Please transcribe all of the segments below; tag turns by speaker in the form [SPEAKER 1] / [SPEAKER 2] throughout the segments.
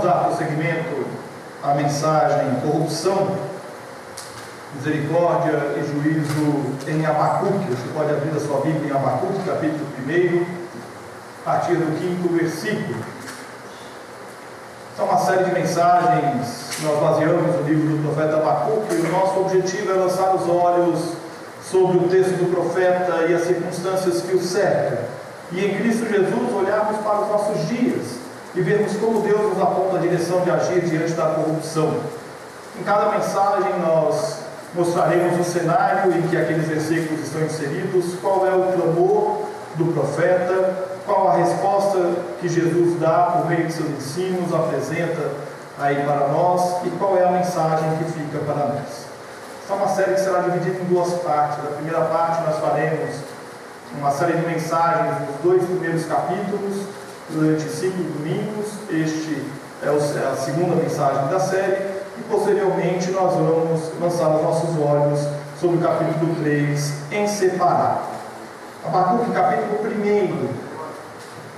[SPEAKER 1] dar prosseguimento à mensagem corrupção, misericórdia e juízo em Abacuque. Você pode abrir a sua Bíblia em Abacuque, capítulo 1, a partir do 5º versículo. São uma série de mensagens que nós baseamos no livro do profeta Abacuque, e o nosso objetivo é lançar os olhos sobre o texto do profeta e as circunstâncias que o cercam, e em Cristo Jesus olharmos para os nossos dias e vermos como Deus nos aponta a direção de agir diante da corrupção. Em cada mensagem nós mostraremos o cenário em que aqueles versículos estão inseridos, qual é o clamor do profeta, qual a resposta que Jesus dá por meio de seus ensinos, apresenta aí para nós, e qual é a mensagem que fica para nós. Esta é uma série que será dividida em duas partes. Na primeira parte nós faremos uma série de mensagens nos 2 primeiros capítulos, durante 5 domingos. Este é a segunda mensagem da série, e posteriormente nós vamos lançar os nossos olhos sobre o capítulo 3 em separado. Abacuque, capítulo 1,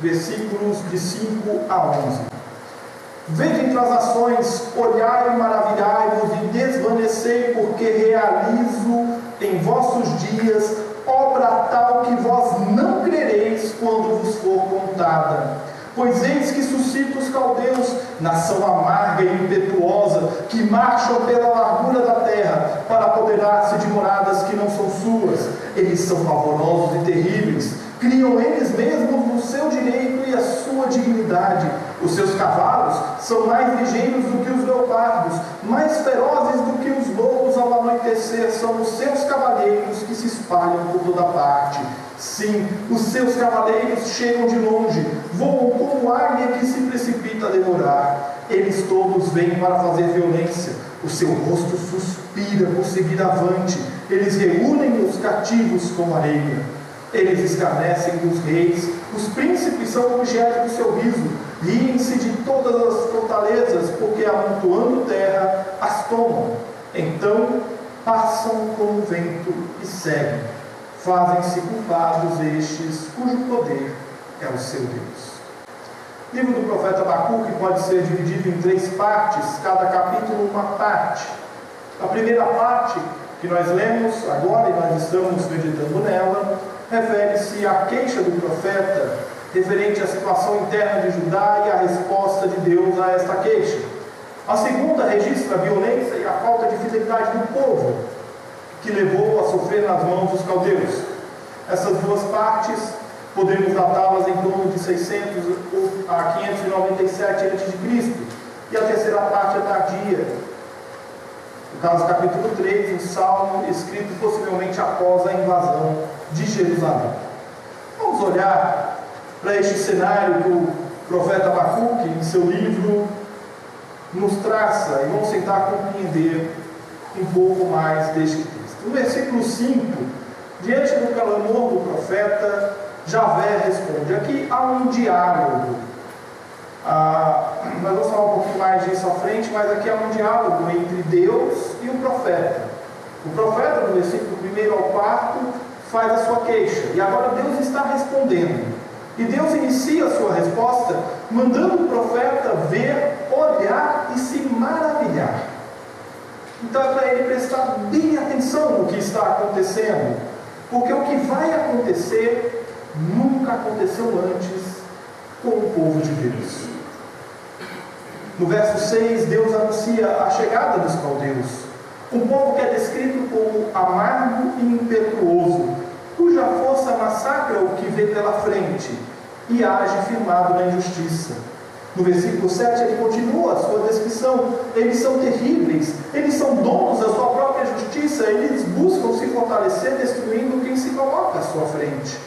[SPEAKER 1] versículos de 5 a 11. Vede entre as ações, olhai e maravilhai-vos e desvanecei, porque realizo em vossos dias obra tal que vós não crereis quando vos for contada. Pois eis que suscita os caldeus, nação amarga e impetuosa, que marcham pela largura da terra, para apoderar-se de moradas que não são suas. Eles são pavorosos e terríveis, criam eles mesmos o seu direito e a sua dignidade. Os seus cavalos são mais ligeiros do que os leopardos, mais ferozes do que os lobos ao anoitecer. São os seus cavaleiros que se espalham por toda parte. Sim, os seus cavaleiros chegam de longe, voam como águia que se precipita a devorar. Eles todos vêm para fazer violência, o seu rosto suspira por seguir avante. Eles reúnem os cativos como areia. Eles escarnecem dos reis, os príncipes são objeto do seu riso, riem-se de todas as fortalezas, porque amontoando terra as tomam. Então passam com o vento e seguem. Fazem-se culpados estes, cujo poder é o seu Deus. O livro do profeta Abacuque pode ser dividido em 3 partes, cada capítulo uma parte. A primeira parte que nós lemos agora, e nós estamos meditando nela, refere-se à queixa do profeta referente à situação interna de Judá e à resposta de Deus a esta queixa. A segunda registra a violência e a falta de fidelidade do povo, que levou a sofrer nas mãos dos caldeus. Essas duas partes podemos datá-las em torno de 600 a 597 a.C. E a terceira parte é tardia. No caso, capítulo 3, um salmo escrito possivelmente após a invasão de Jerusalém. Vamos olhar para este cenário que o profeta Abacuque, em seu livro, nos traça, e vamos tentar compreender um pouco mais deste texto. No versículo 5, diante do clamor do profeta, Javé responde. Aqui há um diálogo. Nós vamos falar um pouquinho mais disso à frente, mas aqui há um diálogo entre Deus e o profeta. O profeta, no versículo 1 ao 4, faz a sua queixa, e agora Deus está respondendo. E Deus inicia a sua resposta mandando o profeta ver, olhar e se maravilhar. Então é para ele prestar bem atenção no que está acontecendo, porque o que vai acontecer nunca aconteceu antes com o povo de Deus. No verso 6, Deus anuncia a chegada dos caldeus, um povo que é descrito como amargo e impetuoso, cuja força massacra o que vê pela frente e age firmado na injustiça. No versículo 7 ele continua a sua descrição. Eles são terríveis, eles são donos da sua própria justiça, eles buscam se fortalecer destruindo quem se coloca à sua frente.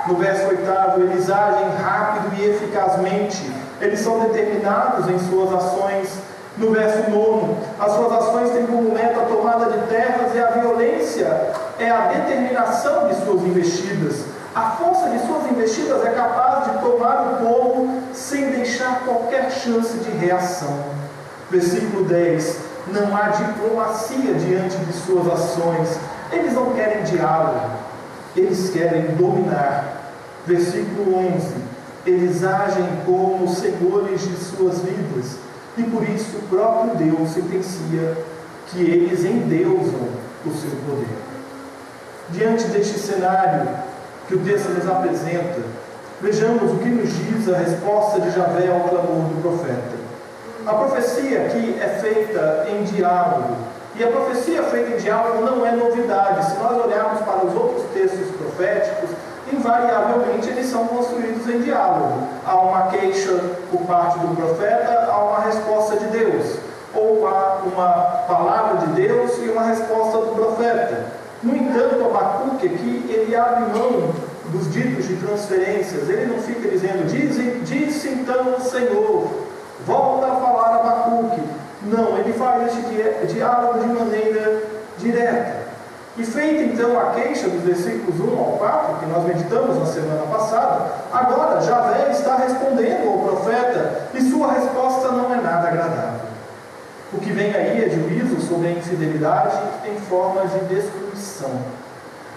[SPEAKER 1] No verso 8 eles agem rápido e eficazmente, eles são determinados em suas ações. No verso 9, as suas ações têm como meta a tomada de terras, e a violência é a determinação de suas investidas. A força de suas investidas é capaz de tomar o povo sem deixar qualquer chance de reação. Versículo 10, não há diplomacia diante de suas ações. Eles não querem diálogo, eles querem dominar. Versículo 11, eles agem como senhores de suas vidas. e por isso o próprio Deus sentencia que eles endeusam o seu poder. Diante deste cenário que o texto nos apresenta, vejamos o que nos diz a resposta de Javé ao clamor do profeta. A profecia aqui é feita em diálogo, e a profecia feita em diálogo não é novidade. Se nós olharmos para os outros textos proféticos, invariavelmente eles são construídos em diálogo. Há uma queixa por parte do profeta, há uma resposta de Deus, ou há uma palavra de Deus e uma resposta do profeta. No entanto, Abacuque aqui, ele abre mão dos ditos de transferências. Ele não fica dizendo, disse então o Senhor, volta a falar Abacuque. Não, ele faz este diálogo de maneira direta. E feita então a queixa dos versículos 1 ao 4, que nós meditamos na semana passada, agora Javé está respondendo ao profeta, e sua resposta não é nada agradável. O que vem aí é juízo sobre a infidelidade em forma de destruição.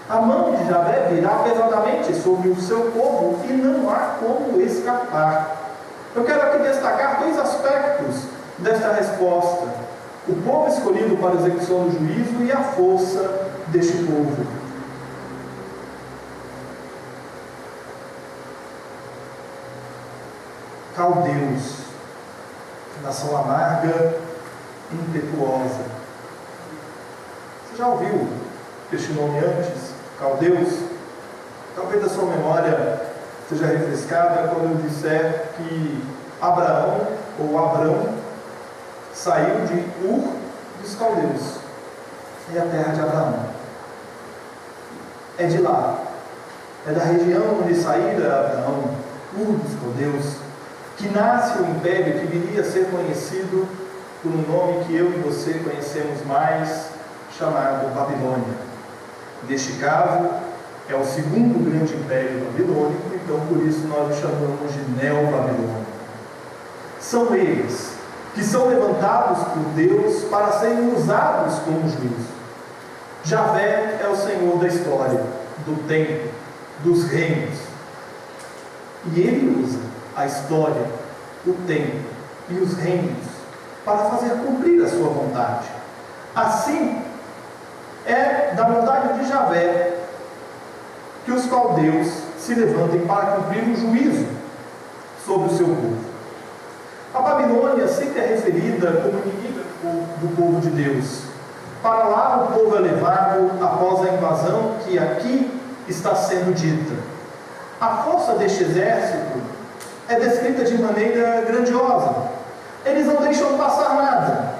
[SPEAKER 1] A mão de Javé virá pesadamente sobre o seu povo e não há como escapar. Eu quero aqui destacar dois aspectos desta resposta: o povo escolhido para a execução do juízo e a força deste povo. Caldeus, nação amarga, impetuosa. Você já ouviu este nome antes? Caldeus? Talvez a sua memória seja refrescada quando eu disser que Abraão ou Abrão saiu de Ur dos Caldeus. É a terra de Abraão. É de lá. É da região onde saíra Abraão, Ur dos Caldeus, que nasce o império que viria a ser conhecido por um nome que eu e você conhecemos mais, chamado Babilônia. Neste caso, é o segundo grande império babilônico, então por isso nós o chamamos de Neo-Babilônia. São eles que são levantados por Deus para serem usados como juízo. Javé é o Senhor da história, do tempo, dos reinos. E Ele usa a história, o tempo e os reinos para fazer cumprir a sua vontade. Assim, é da vontade de Javé que os caldeus se levantem para cumprir o juízo sobre o seu povo. A Babilônia sempre é referida como inimiga do povo de Deus. Para lá o povo é levado após a invasão que aqui está sendo dita. A força deste exército é descrita de maneira grandiosa. Eles não deixam passar nada,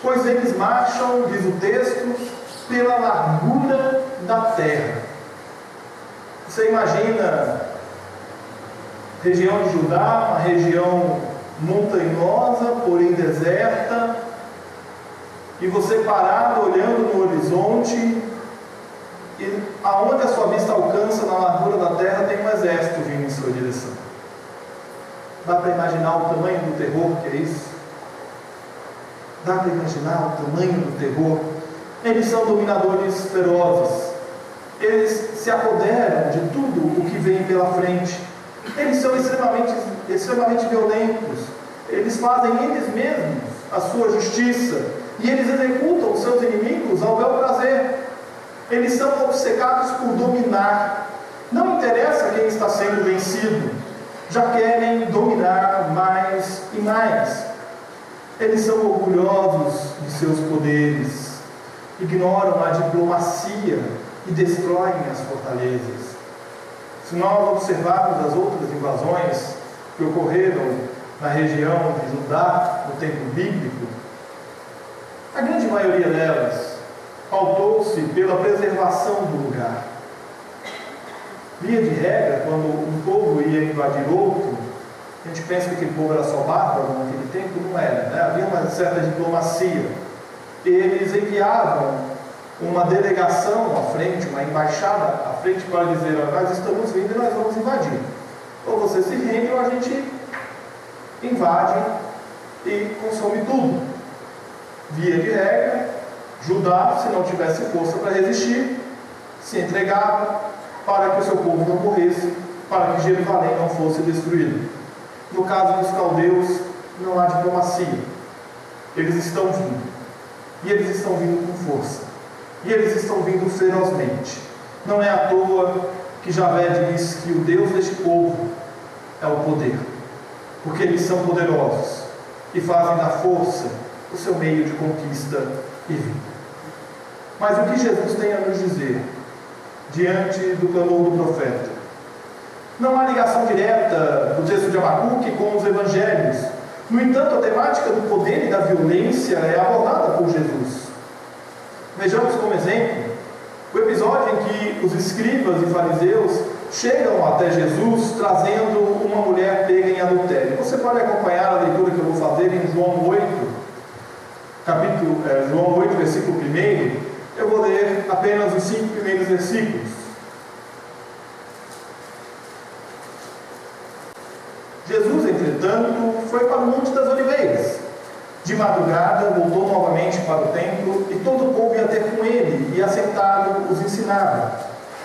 [SPEAKER 1] pois eles marcham, diz o texto, pela largura da terra. Você imagina região de Judá, uma região montanhosa, porém deserta, e você parado olhando no horizonte, e aonde a sua vista alcança na largura da terra tem um exército vindo em sua direção. Dá para imaginar o tamanho do terror que é isso? Dá para imaginar o tamanho do terror? Eles são dominadores ferozes. Eles se apoderam de tudo o que vem pela frente. Eles são extremamente violentos. Eles fazem eles mesmos a sua justiça. E eles executam os seus inimigos ao bel prazer. Eles são obcecados por dominar. Não interessa quem está sendo vencido. Já querem dominar mais e mais. Eles são orgulhosos de seus poderes. Ignoram a diplomacia e destroem as fortalezas. Se nós observarmos as outras invasões que ocorreram na região de Judá no tempo bíblico, a grande maioria delas pautou-se pela preservação do lugar. Via de regra, quando um povo ia invadir outro, a gente pensa que aquele povo era só bárbaro naquele tempo, não era, né? Havia uma certa diplomacia. Eles enviavam uma delegação à frente, uma embaixada à frente para dizer: nós estamos vindo e nós vamos invadir. Ou você se rende ou a gente invade e consome tudo. Via de regra, Judá, se não tivesse força para resistir, se entregava para que o seu povo não morresse, para que Jerusalém não fosse destruído. No caso dos caldeus, não há diplomacia. Eles estão vindo. E eles estão vindo com força. E eles estão vindo ferozmente. Não é à toa que Javé diz que o Deus deste povo é o poder. Porque eles são poderosos e fazem da força o seu meio de conquista e vida. Mas o que Jesus tem a nos dizer diante do clamor do profeta? Não há ligação direta do texto de Abacuque com os evangelhos. No entanto, a temática do poder e da violência é abordada por Jesus. Vejamos como exemplo o episódio em que os escribas e fariseus chegam até Jesus trazendo uma mulher pega em adultério. Você pode acompanhar a leitura que eu vou fazer em João 8, João 8, versículo 1. Eu vou ler apenas os 5 primeiros versículos. Jesus, entretanto, foi para o Monte das Oliveiras. De madrugada, voltou novamente para o templo, e todo o povo ia ter com ele, e assentado os ensinava.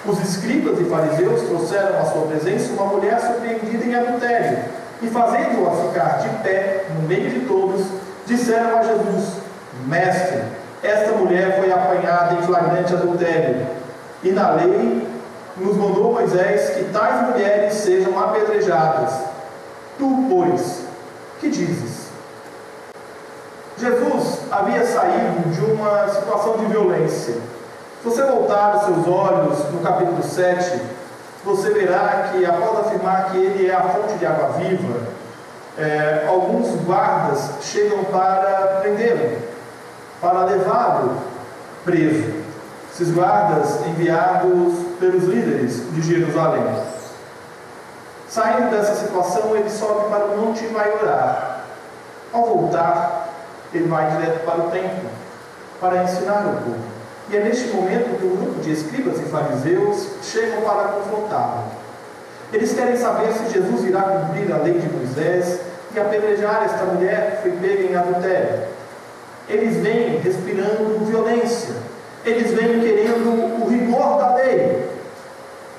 [SPEAKER 1] Os escribas e fariseus trouxeram à sua presença uma mulher surpreendida em adultério, e fazendo-a ficar de pé no meio de todos, disseram a Jesus: Mestre, esta mulher foi apanhada em flagrante adultério, e na lei nos mandou Moisés que tais mulheres sejam apedrejadas. Tu, pois, que dizes? Jesus havia saído de uma situação de violência. Se você voltar os seus olhos no capítulo 7, você verá que, após afirmar que ele é a fonte de água viva, alguns guardas chegam para prendê-lo, para levá-lo preso. Esses guardas enviados pelos líderes de Jerusalém. Saindo dessa situação, ele sobe para o monte e vai orar. Ao voltar, ele vai direto para o templo, para ensinar o povo. E é neste momento que um grupo de escribas e fariseus chegam para confrontá-lo. Eles querem saber se Jesus irá cumprir a lei de Moisés e apedrejar esta mulher que foi pega em adultério. Eles vêm respirando violência. Eles vêm querendo o rigor da lei.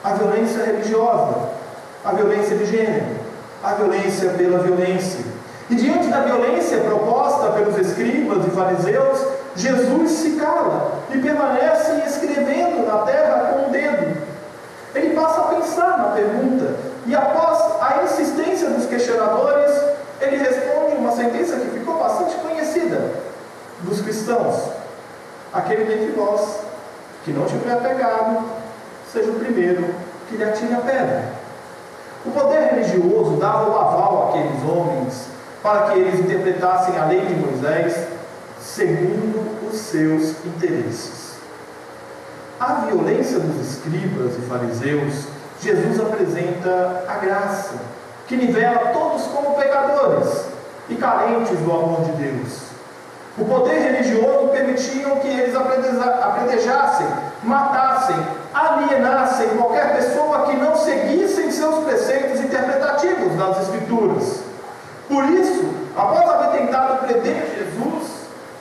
[SPEAKER 1] A violência religiosa, a violência de gênero, a violência pela violência. E diante da violência proposta pelos escribas e fariseus, Jesus se cala e permanece escrevendo na terra com o dedo. Ele passa a pensar na pergunta e, após a insistência dos questionadores, ele responde uma sentença que ficou bastante conhecida dos cristãos: aquele dentre vós que não tiver pecado, seja o primeiro que lhe atire a pedra. O poder religioso dava o aval àqueles homens para que eles interpretassem a lei de Moisés segundo os seus interesses. A violência dos escribas e fariseus, Jesus apresenta a graça, que nivela todos como pecadores e carentes do amor de Deus. O poder religioso permitia que eles apedrejassem, matassem, alienassem qualquer pessoa que não seguissem seus preceitos interpretativos das Escrituras. Por isso, após haver tentado prender Jesus,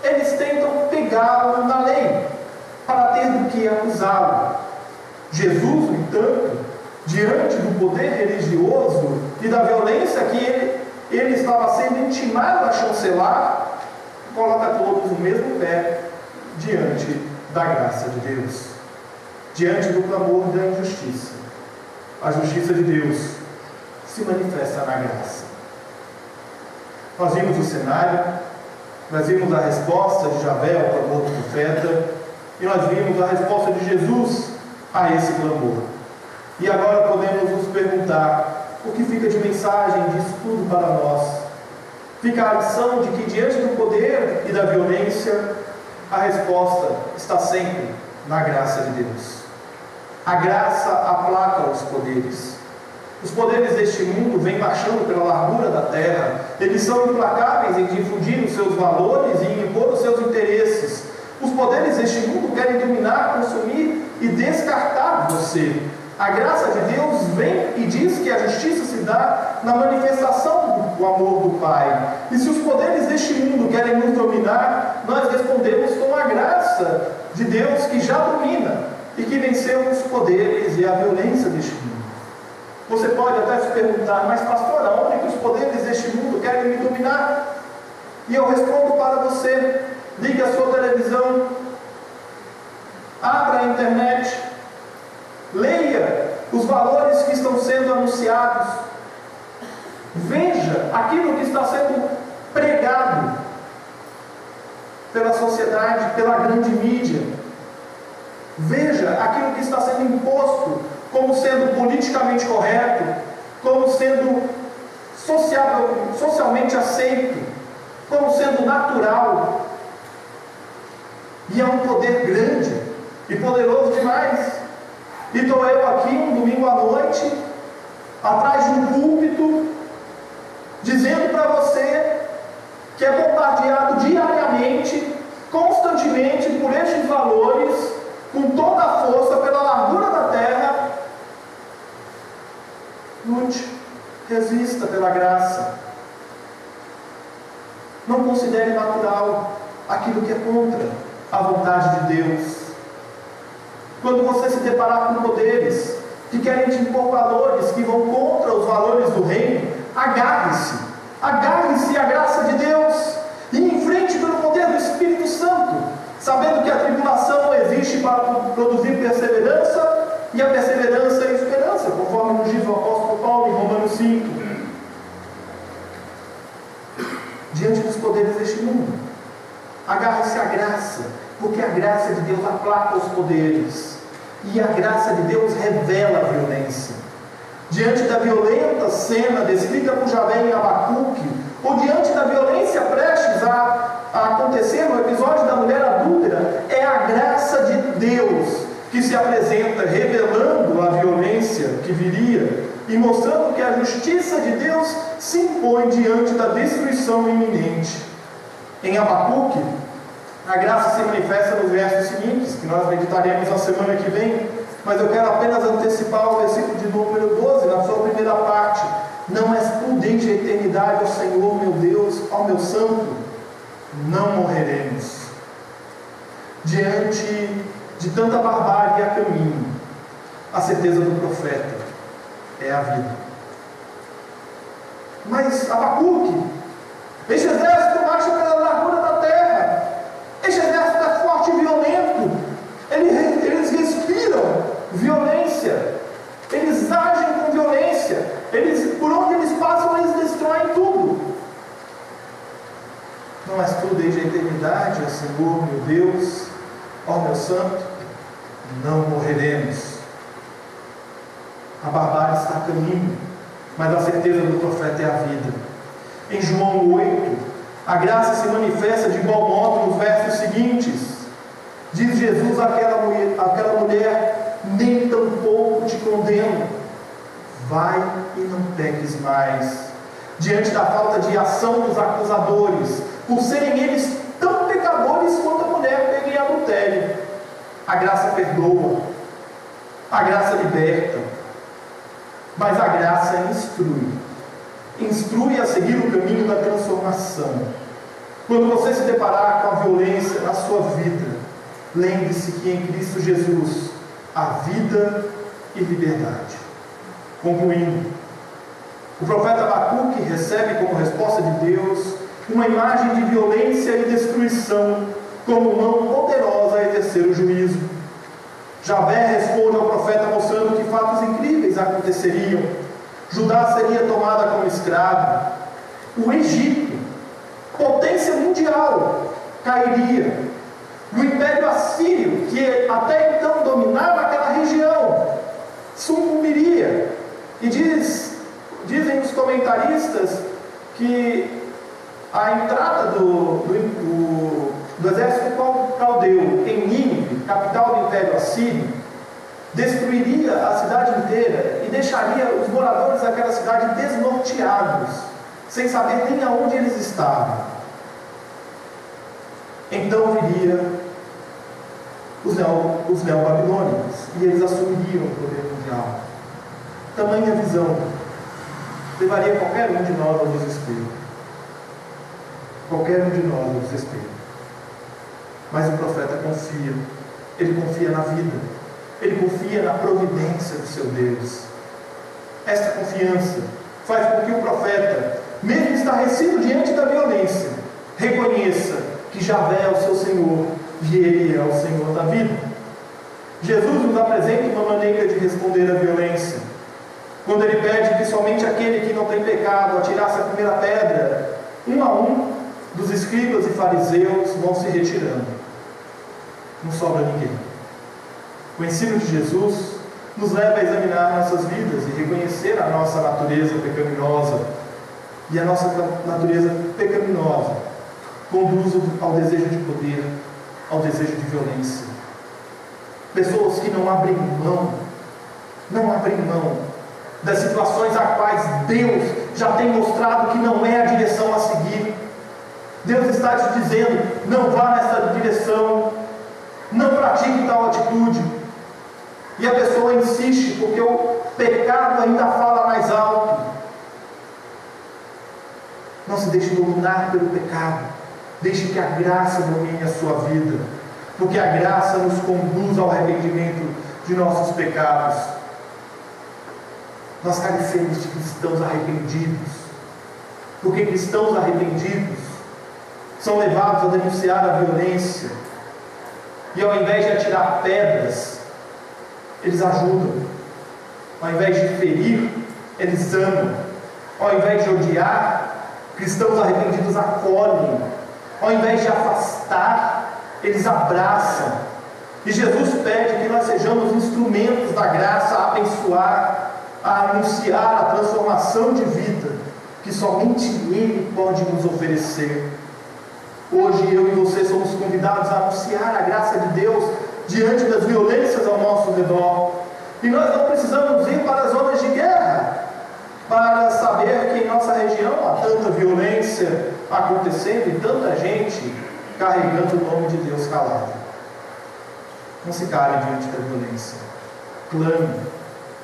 [SPEAKER 1] eles tentam pegá-lo na lei, para ter do que acusá-lo. Jesus, no entanto, diante do poder religioso e da violência que ele estava sendo intimado a chancelar, coloca todos no mesmo pé diante da graça de Deus, diante do clamor da injustiça. A justiça de Deus se manifesta na graça. Nós vimos o cenário, nós vimos a resposta de Javé ao clamor do profeta, e nós vimos a resposta de Jesus a esse clamor. E agora podemos nos perguntar: o que fica de mensagem disso tudo para nós? Fica a lição de que, diante do poder e da violência, a resposta está sempre na graça de Deus. A graça aplaca os poderes. Os poderes deste mundo vêm marchando pela largura da terra. Eles são implacáveis em difundir os seus valores e em impor os seus interesses. Os poderes deste mundo querem dominar, consumir e descartar você. A graça de Deus vem e diz que a justiça se dá na manifestação do amor do Pai. E se os poderes deste mundo querem nos dominar, nós respondemos com a graça de Deus que já domina e que venceu os poderes e a violência deste mundo. Você pode até se perguntar: mas pastor, aonde que os poderes deste mundo querem me dominar? E eu respondo para você: ligue a sua televisão, abra a internet, leia os valores que estão sendo anunciados, veja aquilo que está sendo pregado pela sociedade, pela grande mídia, veja aquilo que está sendo imposto como sendo politicamente correto, como sendo socialmente aceito, como sendo natural. E é um poder grande e poderoso demais. E estou eu aqui um domingo à noite, atrás de um púlpito, dizendo para você que é bombardeado diariamente, constantemente, por estes valores, com toda a força, pela largura da terra. Lute, resista pela graça. Não considere natural aquilo que é contra a vontade de Deus. Quando você se deparar com poderes que querem te impor valores que vão contra os valores do reino, agarre-se à graça de Deus e enfrente pelo poder do Espírito Santo, sabendo que a tribulação existe para produzir perseverança, e a perseverança é esperança, conforme nos diz o apóstolo Paulo em Romanos 5. Diante dos poderes deste mundo, agarre-se à graça, porque a graça de Deus aplaca os poderes, e a graça de Deus revela a violência. Diante da violenta cena descrita por Javé em Abacuque, ou diante da violência prestes a acontecer no episódio da mulher adúltera, é a graça de Deus que se apresenta, revelando a violência que viria e mostrando que a justiça de Deus se impõe diante da destruição iminente. Em Abacuque, a graça se manifesta nos versos seguintes, que nós meditaremos na semana que vem, mas eu quero apenas antecipar o versículo de número 12, na sua primeira parte. Não és tu desde a eternidade, ó Senhor meu Deus, ó meu santo, não morreremos. Diante de tanta barbárie a caminho, a certeza do profeta é a vida. Mas Abacuque, este exército marcha pela largura da terra, este exército é forte e violento, eles respiram violência, eles agem com violência, por onde eles passam, eles destroem tudo. Não és tu desde a eternidade, ó Senhor meu Deus, ó meu santo, não morreremos. A barbárie está a caminho, mas a certeza do profeta é a vida. Em João 8, a graça se manifesta de igual modo nos versos seguintes. Diz Jesus àquela mulher: nem tampouco te condeno, vai e não peques mais. Diante da falta de ação dos acusadores, por serem eles tão pecadores quanto a mulher pega em adultério, a graça perdoa, a graça liberta, mas a graça instrui a seguir o caminho da transformação. Quando você se deparar com a violência na sua vida, lembre-se que em Cristo Jesus há vida e liberdade. Concluindo, o profeta Abacuque recebe como resposta de Deus uma imagem de violência e destruição como mão poderosa a exercer o juízo. Javé responde ao profeta mostrando que fatos incríveis aconteceriam. Judá seria tomada como escravo. O Egito, potência mundial, cairia. O Império Assírio, que até então dominava aquela região, sucumbiria. E dizem os comentaristas que a entrada do exército caldeu em Nínive, capital do Império Assírio, destruiria a cidade inteira e deixaria os moradores daquela cidade desnorteados, sem saber nem aonde eles estavam. Então viria os neobabilônicos e eles assumiriam o poder mundial. Tamanha visão levaria qualquer um de nós ao desespero. Qualquer um de nós ao desespero. Mas o profeta confia. Ele confia na vida. Ele confia na providência do seu Deus. esta confiança faz com que o profeta, mesmo estarrecido diante da violência, reconheça que Javé é o seu Senhor e Ele é o Senhor da vida. Jesus nos apresenta uma maneira de responder à violência, quando Ele pede que somente aquele que não tem pecado atirasse a primeira pedra. Um a um dos escribas e fariseus vão se retirando. Não sobra ninguém. O ensino de Jesus nos leva a examinar nossas vidas e reconhecer a nossa natureza pecaminosa. E a nossa natureza pecaminosa conduz ao desejo de poder, ao desejo de violência. Pessoas que não abrem mão das situações a quais Deus já tem mostrado que não é a direção a seguir. Deus está te dizendo: não vá nessa direção, não pratique tal atitude. E a pessoa insiste porque o pecado ainda fala mais alto. Não se deixe dominar pelo pecado. Deixe que a graça domine a sua vida, porque a graça nos conduz ao arrependimento de nossos pecados. Nós carecemos de cristãos arrependidos, porque cristãos arrependidos são levados a denunciar a violência, e ao invés de atirar pedras, eles ajudam. Ao invés de ferir, eles amam. Ao invés de odiar, cristãos arrependidos acolhem. Ao invés de afastar, eles abraçam. E Jesus pede que nós sejamos instrumentos da graça a abençoar, a anunciar a transformação de vida que somente Ele pode nos oferecer. Hoje eu e você somos convidados a anunciar a graça de Deus diante das violências ao nosso redor. E nós não precisamos ir para as zonas de guerra para saber que em nossa região há tanta violência acontecendo e tanta gente carregando o nome de Deus calado. Não se cale diante da violência.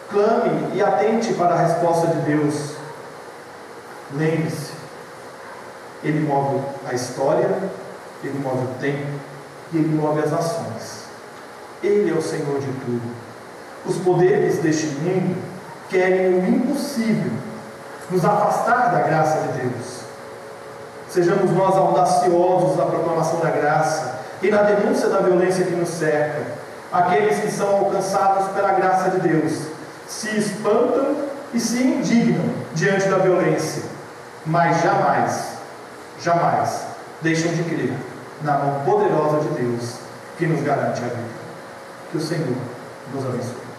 [SPEAKER 1] Clame e atente para a resposta de Deus. Lembre-se, Ele move a história, Ele move o tempo e Ele move as ações. Ele é o Senhor de tudo. Os poderes deste mundo querem o impossível, nos afastar da graça de Deus. Sejamos nós audaciosos na proclamação da graça e na denúncia da violência que nos cerca. Aqueles que são alcançados pela graça de Deus se espantam e se indignam diante da violência, mas jamais deixam de crer na mão poderosa de Deus que nos garante a vida. Que o Senhor nos abençoe.